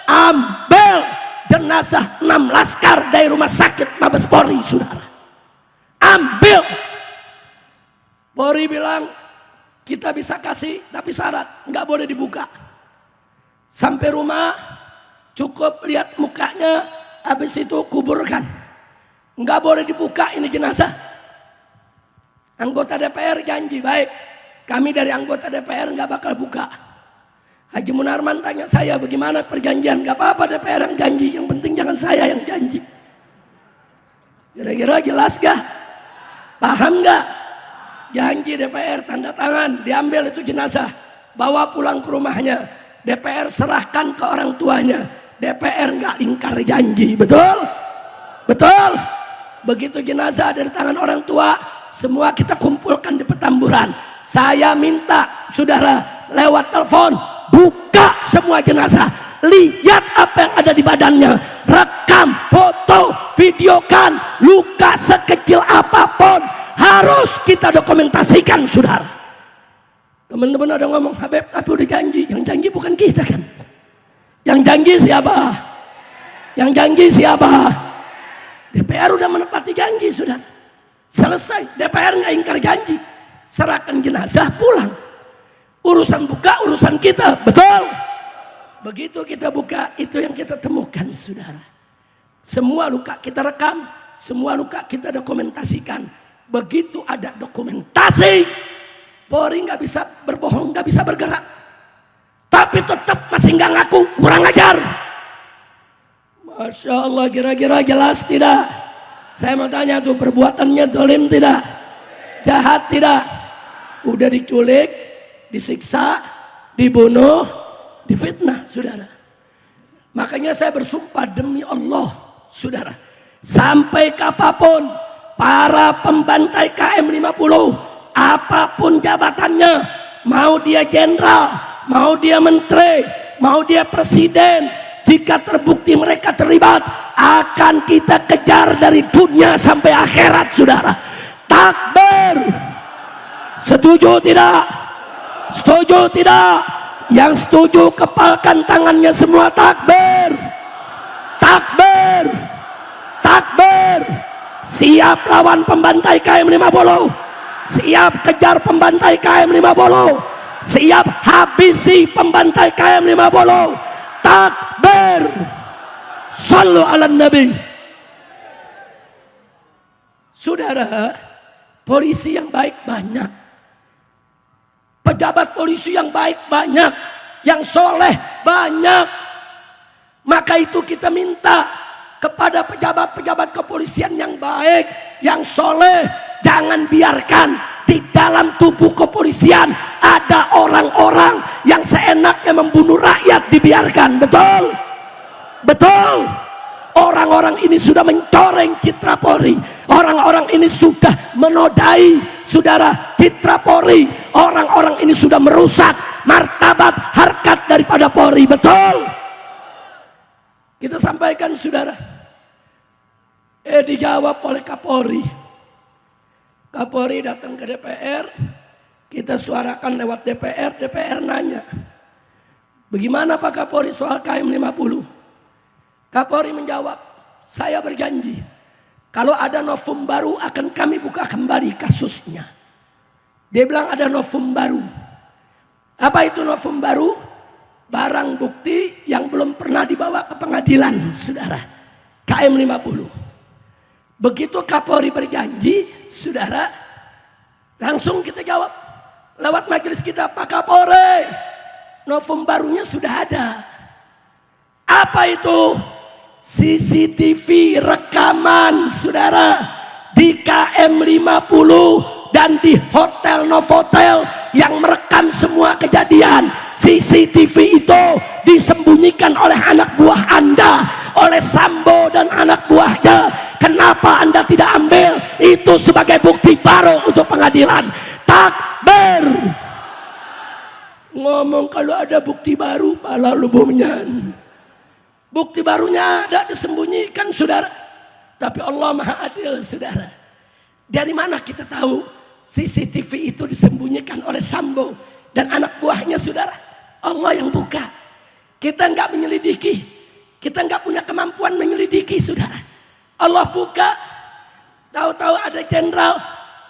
ambil jenazah 6 laskar dari rumah sakit Mabes Polri, saudara. Ambil. Polri bilang kita bisa kasih, tapi syarat nggak boleh dibuka. Sampai rumah cukup lihat mukanya, habis itu kuburkan. Nggak boleh dibuka ini jenazah. Anggota DPR janji, baik, kami dari anggota DPR nggak bakal buka. Haji Munarman tanya saya, bagaimana perjanjian? Nggak apa-apa DPR yang janji, yang penting jangan saya yang janji. Kira-kira jelas gak? Paham gak? Janji DPR, tanda tangan, diambil itu jenazah, bawa pulang ke rumahnya. DPR serahkan ke orang tuanya. DPR nggak ingkar janji, betul? Betul? Begitu jenazah dari tangan orang tua, semua kita kumpulkan di Petamburan. Saya minta saudara lewat telepon, buka semua jenazah, lihat apa yang ada di badannya, rekam, foto, videokan, luka sekecil apapun harus kita dokumentasikan, saudara. Teman-teman ada ngomong, Habib tapi udah janji. Yang janji bukan kita kan? Yang janji siapa? Yang janji siapa? DPR udah menepati janji, sudah selesai. DPR nggak ingkar janji, serahkan jenazah pulang. Urusan buka urusan kita, betul? Begitu kita buka, itu yang kita temukan, saudara. Semua luka kita rekam, semua luka kita dokumentasikan. Begitu ada dokumentasi, Polri nggak bisa berbohong, nggak bisa bergerak. Tapi tetap masih nggak ngaku, kurang ajar. Masya Allah, kira-kira jelas tidak? Saya mau tanya tuh, perbuatannya zalim tidak? Jahat tidak? Udah diculik, disiksa, dibunuh, difitnah, saudara. Makanya saya bersumpah demi Allah, saudara, sampai kapanpun para pembantai KM50, apapun jabatannya, mau dia jenderal, mau dia menteri, mau dia presiden, jika terbukti mereka terlibat, akan kita kejar dari dunia sampai akhirat, saudara. Takbir. Setuju tidak? Setuju tidak? Yang setuju kepalkan tangannya semua. Takbir, takbir, takbir. Siap lawan pembantai KM 50. Siap kejar pembantai KM 50. Siap habisi pembantai KM 50. Takbir. Sallu ala Nabi. Saudara, polisi yang baik banyak, pejabat polisi yang baik banyak, yang soleh banyak. Maka itu kita minta kepada pejabat-pejabat kepolisian yang baik, yang soleh, jangan biarkan di dalam tubuh kepolisian ada orang-orang yang seenaknya membunuh rakyat, dibiarkan. Betul? Betul. Orang-orang ini sudah mencoreng citra Polri. Orang-orang ini sudah menodai, saudara, citra Polri. Orang-orang ini sudah merusak martabat harkat daripada Polri. Betul? Kita sampaikan, saudara. Dijawab oleh Kapolri. Kapolri datang ke DPR. Kita suarakan lewat DPR. DPR nanya, bagaimana Pak Kapolri soal KM 50? Kapolri menjawab, saya berjanji kalau ada novum baru akan kami buka kembali kasusnya. Dia bilang ada novum baru. Apa itu novum baru? Barang bukti yang belum pernah dibawa ke pengadilan, saudara. KM 50. Begitu Kapolri berjanji, saudara, langsung kita jawab lewat majelis kita, Pak Kapolri, novum barunya sudah ada. Apa itu? CCTV rekaman, saudara, di KM 50 dan di hotel Novotel yang merekam semua kejadian. CCTV itu disembunyikan oleh anak buah Anda, oleh Sambo dan anak buahnya. Kenapa Anda tidak ambil itu sebagai bukti baru untuk pengadilan? Takbir. Ngomong kalau ada bukti baru, pala lubungnya. Bukti barunya ada, disembunyikan, saudara. Tapi Allah Maha Adil, saudara. Dari mana kita tahu CCTV itu disembunyikan oleh Sambo dan anak buahnya, saudara? Allah yang buka. Kita nggak menyelidiki. Kita nggak punya kemampuan menyelidiki, saudara. Allah buka. Tahu-tahu ada jenderal,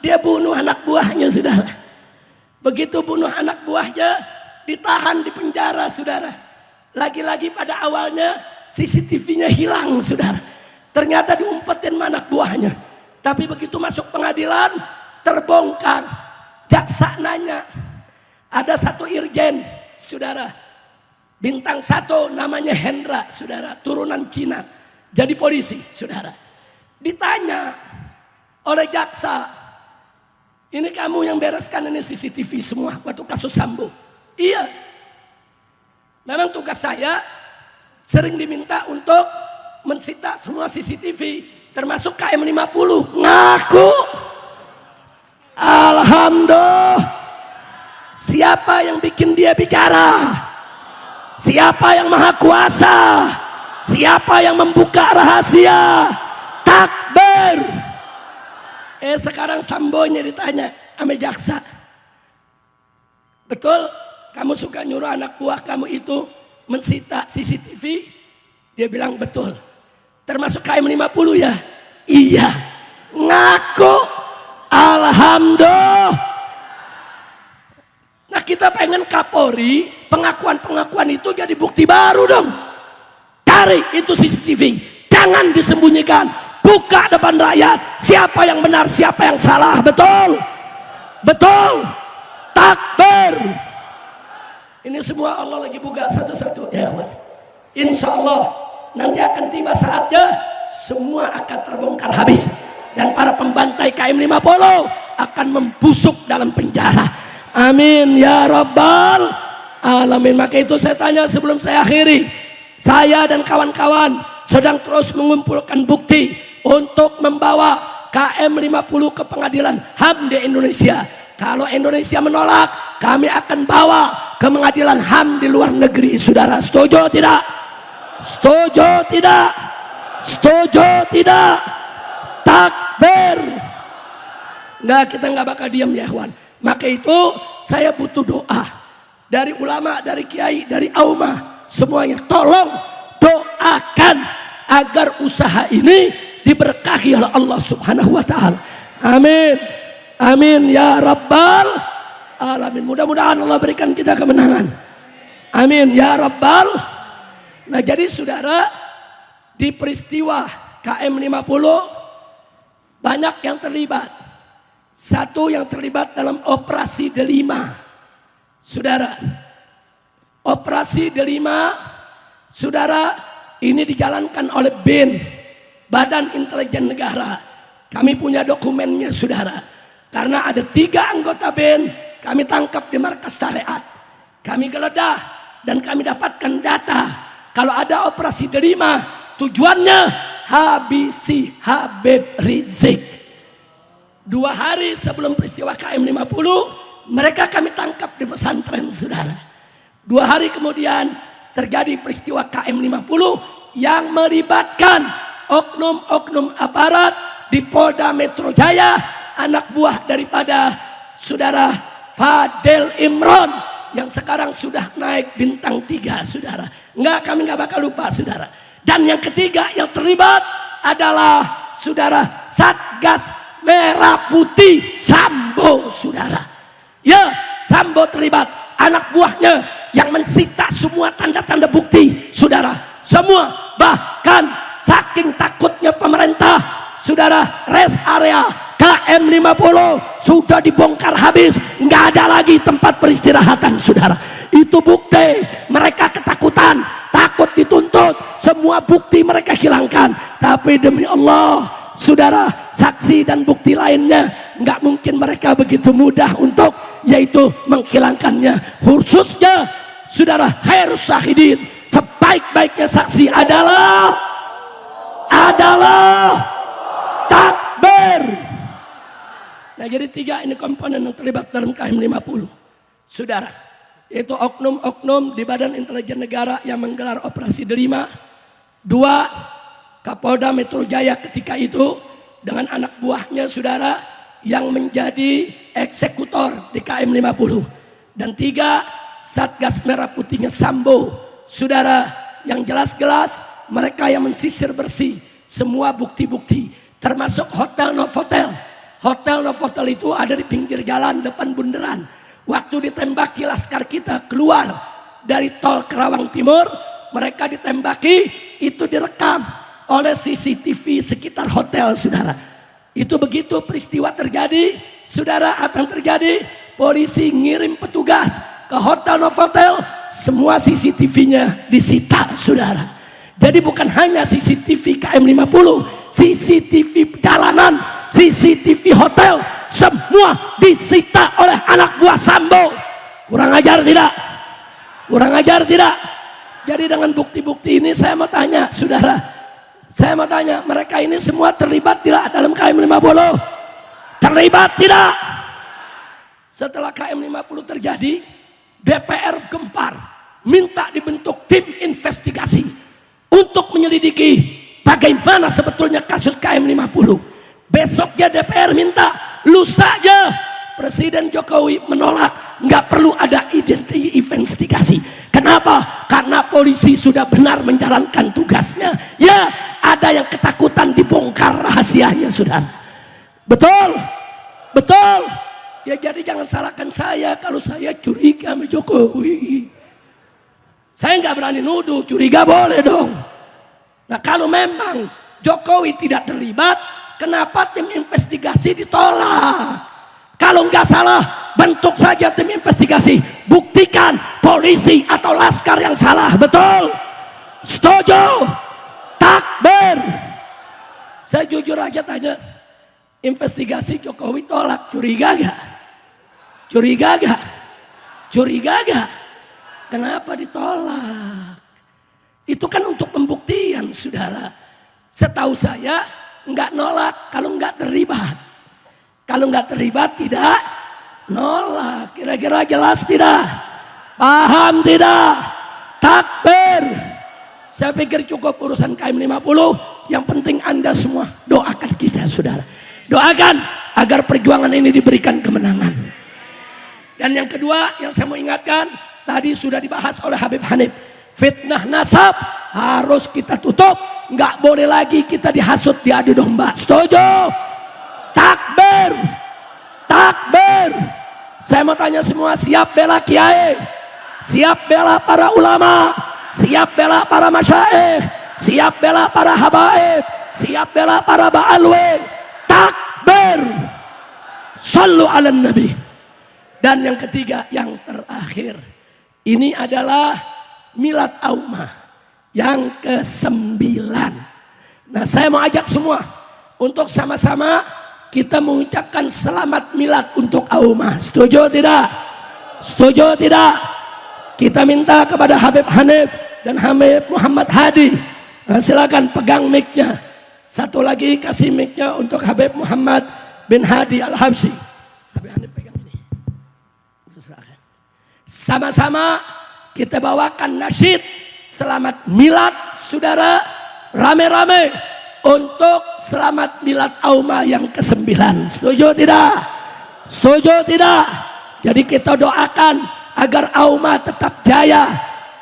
dia bunuh anak buahnya, saudara. Begitu bunuh anak buahnya, ditahan di penjara, saudara. Lagi-lagi pada awalnya CCTV-nya hilang, saudara. Ternyata diumpetin sama anak buahnya. Tapi begitu masuk pengadilan, terbongkar. Jaksa nanya, ada satu irjen, saudara, bintang 1 namanya Hendra, saudara, turunan Cina, jadi polisi, saudara. Ditanya oleh jaksa, ini kamu yang bereskan ini CCTV semua waktu kasus Sambo? Iya. Memang tugas saya sering diminta untuk mensita semua CCTV termasuk KM 50. Ngaku. Alhamdulillah. Siapa yang bikin dia bicara? Siapa yang maha kuasa? Siapa yang membuka rahasia? Takbir. Sekarang Sambonya ditanya sama jaksa, betul kamu suka nyuruh anak buah kamu itu mensita CCTV? Dia bilang betul. Termasuk KM 50 ya? Iya. Ngaku. Alhamdulillah. Nah kita pengen Kapolri, pengakuan-pengakuan itu jadi bukti baru dong. Cari itu CCTV. Jangan disembunyikan. Buka depan rakyat. Siapa yang benar, siapa yang salah. Betul? Betul. Takbir. Ini semua Allah lagi buka satu-satu, ya kawan. Insya Allah nanti akan tiba saatnya semua akan terbongkar habis dan para pembantai KM 50 akan membusuk dalam penjara. Amin ya rabbal alamin. Maka itu saya tanya sebelum saya akhiri, saya dan kawan-kawan sedang terus mengumpulkan bukti untuk membawa KM 50 ke pengadilan HAM di Indonesia. Kalau Indonesia menolak, kami akan bawa ke pengadilan HAM di luar negeri. Saudara, setuju tidak? Setuju tidak? Setuju tidak? Takbir. Enggak, kita enggak bakal diam ya, kawan. Maka itu saya butuh doa dari ulama, dari kiai, dari aumah, semuanya tolong doakan agar usaha ini diberkahi oleh Allah Subhanahu wa taala. Amin. Amin ya rabbal alamin. Mudah-mudahan Allah berikan kita kemenangan. Amin ya rabbal. Nah, jadi saudara, di peristiwa KM 50 banyak yang terlibat. Satu yang terlibat dalam operasi Delima. Saudara, operasi Delima, saudara, ini dijalankan oleh BIN, Badan Intelijen Negara. Kami punya dokumennya, saudara. Karena ada 3 anggota BIN kami tangkap di markas syariat. Kami geledah dan kami dapatkan data. Kalau ada operasi Delima, tujuannya habisi Habib Rizik. 2 hari sebelum peristiwa KM 50, mereka kami tangkap di pesantren, saudara. 2 hari kemudian terjadi peristiwa KM 50 yang melibatkan oknum-oknum aparat di Polda Metro Jaya, anak buah daripada saudara Fadel Imron yang sekarang sudah naik bintang 3, saudara. Kami nggak bakal lupa, saudara. Dan yang ketiga yang terlibat adalah saudara Satgas Merah Putih Sambo, saudara. Ya, Sambo terlibat, anak buahnya yang mensita semua tanda-tanda bukti, saudara. Semua, bahkan saking takutnya pemerintah, saudara, rest area KM 50 sudah dibongkar habis, nggak ada lagi tempat peristirahatan, saudara. Itu bukti mereka ketakutan, takut dituntut, semua bukti mereka hilangkan. Tapi demi Allah, saudara, saksi dan bukti lainnya nggak mungkin mereka begitu mudah untuk yaitu menghilangkannya. Khususnya saudara Khairus Syahidin, sebaik-baiknya saksi adalah takbir. Nah, jadi 3 ini komponen yang terlibat dalam KM 50, saudara. Yaitu oknum-oknum di Badan Intelijen Negara yang menggelar operasi Delima. 2, Kapolda Metro Jaya ketika itu dengan anak buahnya, saudara, yang menjadi eksekutor di KM 50. Dan 3, Satgas Merah Putihnya Sambo, saudara, yang jelas-jelas mereka yang mensisir bersih semua bukti-bukti, termasuk Hotel Novotel. Hotel Novotel itu ada di pinggir jalan depan bundaran. Waktu ditembaki laskar kita keluar dari tol Kerawang Timur, mereka ditembaki, itu direkam oleh CCTV sekitar hotel, saudara. Itu begitu peristiwa terjadi, saudara, apa yang terjadi? Polisi ngirim petugas ke Hotel Novotel, semua CCTV-nya disita, saudara. Jadi bukan hanya CCTV KM 50, CCTV jalanan, CCTV hotel, semua disita oleh anak buah Sambo. Kurang ajar tidak? Kurang ajar tidak? Jadi dengan bukti-bukti ini saya mau tanya, saudara, saya mau tanya, mereka ini semua terlibat tidak dalam KM 50? Terlibat tidak? Setelah KM 50 terjadi, DPR gempar, minta dibentuk tim investigasi untuk menyelidiki bagaimana sebetulnya kasus KM 50. Besoknya DPR minta, lusanya Presiden Jokowi menolak, nggak perlu ada investigasi. Kenapa? Karena polisi sudah benar menjalankan tugasnya. Ya, ada yang ketakutan dibongkar rahasianya, saudara. Betul? Betul? Ya, jadi jangan salahkan saya kalau saya curiga sama Jokowi. Saya nggak berani nuduh, curiga boleh dong. Nah, kalau memang Jokowi tidak terlibat, kenapa tim investigasi ditolak? Kalau nggak salah, bentuk saja tim investigasi, buktikan polisi atau laskar yang salah. Betul? Setuju? Takbir. Saya jujur aja tanya, investigasi Jokowi tolak, curiga gak? Curiga gak? Curiga gak? Kenapa ditolak? Itu kan untuk pembuktian, saudara. Setahu saya nggak nolak kalau nggak terlibat. Kalau nggak terlibat tidak nolak. Kira-kira jelas tidak? Paham tidak? Takbir. Saya pikir cukup urusan KM 50. Yang penting Anda semua doakan kita, saudara. Doakan agar perjuangan ini diberikan kemenangan. Dan yang kedua yang saya mau ingatkan, tadi sudah dibahas oleh Habib Hanif. Fitnah nasab harus kita tutup. Nggak boleh lagi kita dihasut, diadu domba. Setuju? Takbir. Takbir. Saya mau tanya semua, siap bela kiai? Siap bela para ulama? Siap bela para masyaikh? Siap bela para habaib? Siap bela para ba'alwi? Takbir. Sallu ala nabi. Dan yang ketiga, yang terakhir, ini adalah milad Aumah yang ke-9. Nah, saya mau ajak semua untuk sama-sama kita mengucapkan selamat milad untuk Aumah. Setuju tidak? Setuju tidak? Kita minta kepada Habib Hanif dan Habib Muhammad Hadi. Nah, silakan pegang mic-nya. Satu lagi kasih mic-nya untuk Habib Muhammad bin Hadi Al-Habsyi. Habib Hanif pegang ini. Sama-sama kita bawakan nasyid selamat milad saudara, rame-rame untuk selamat milad Aumah yang ke-9. Setuju tidak? Setuju tidak? Jadi kita doakan agar Aumah tetap jaya,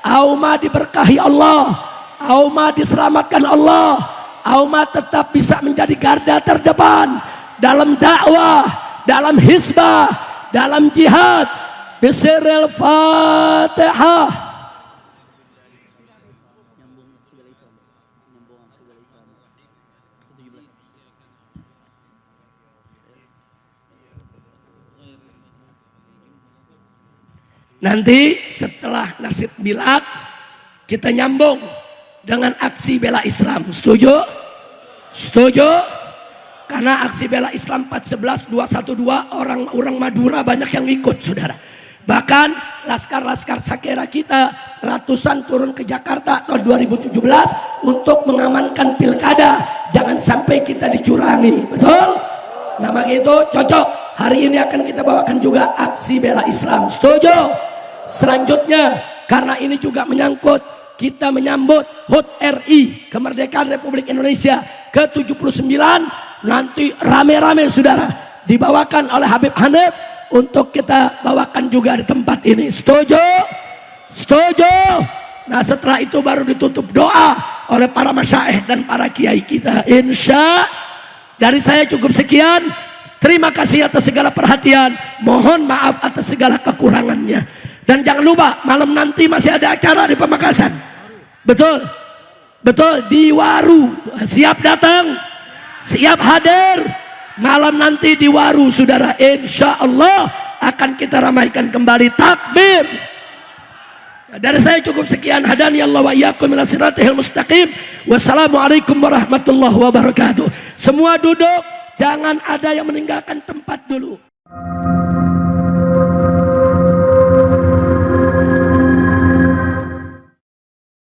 Aumah diberkahi Allah, Aumah diselamatkan Allah, Aumah tetap bisa menjadi garda terdepan dalam dakwah, dalam hizbah, dalam jihad. Bisiril Fatihah. Nanti setelah nasyid milad kita nyambung dengan aksi bela Islam. Setuju? Setuju? Karena aksi bela Islam 411 212 orang Madura banyak yang ikut, saudara. Bahkan laskar-laskar Sakera kita ratusan turun ke Jakarta tahun 2017 untuk mengamankan pilkada. Jangan sampai kita dicurangi, betul? Nah, begitu cocok. Hari ini akan kita bawakan juga aksi bela Islam. Setuju? Selanjutnya, karena ini juga menyangkut kita menyambut HUT RI, kemerdekaan Republik Indonesia ke-79, nanti rame-rame saudara dibawakan oleh Habib Hanif untuk kita bawakan juga di tempat ini. Setuju? Setuju? Nah, setelah itu baru ditutup doa oleh para masyaikh dan para kiai kita. Insya dari saya cukup sekian. Terima kasih atas segala perhatian. Mohon maaf atas segala kekurangannya. Dan jangan lupa malam nanti masih ada acara di Pamekasan. Betul? Betul, di Waru. Siap datang? Siap hadir? Malam nanti di Waru, saudara. Insya Allah akan kita ramaikan kembali. Takbir. Dari saya cukup sekian. Hadani Allah wa iyyakum ila siratal mustaqim. Wassalamualaikum warahmatullahi wabarakatuh. Semua duduk, jangan ada yang meninggalkan tempat dulu.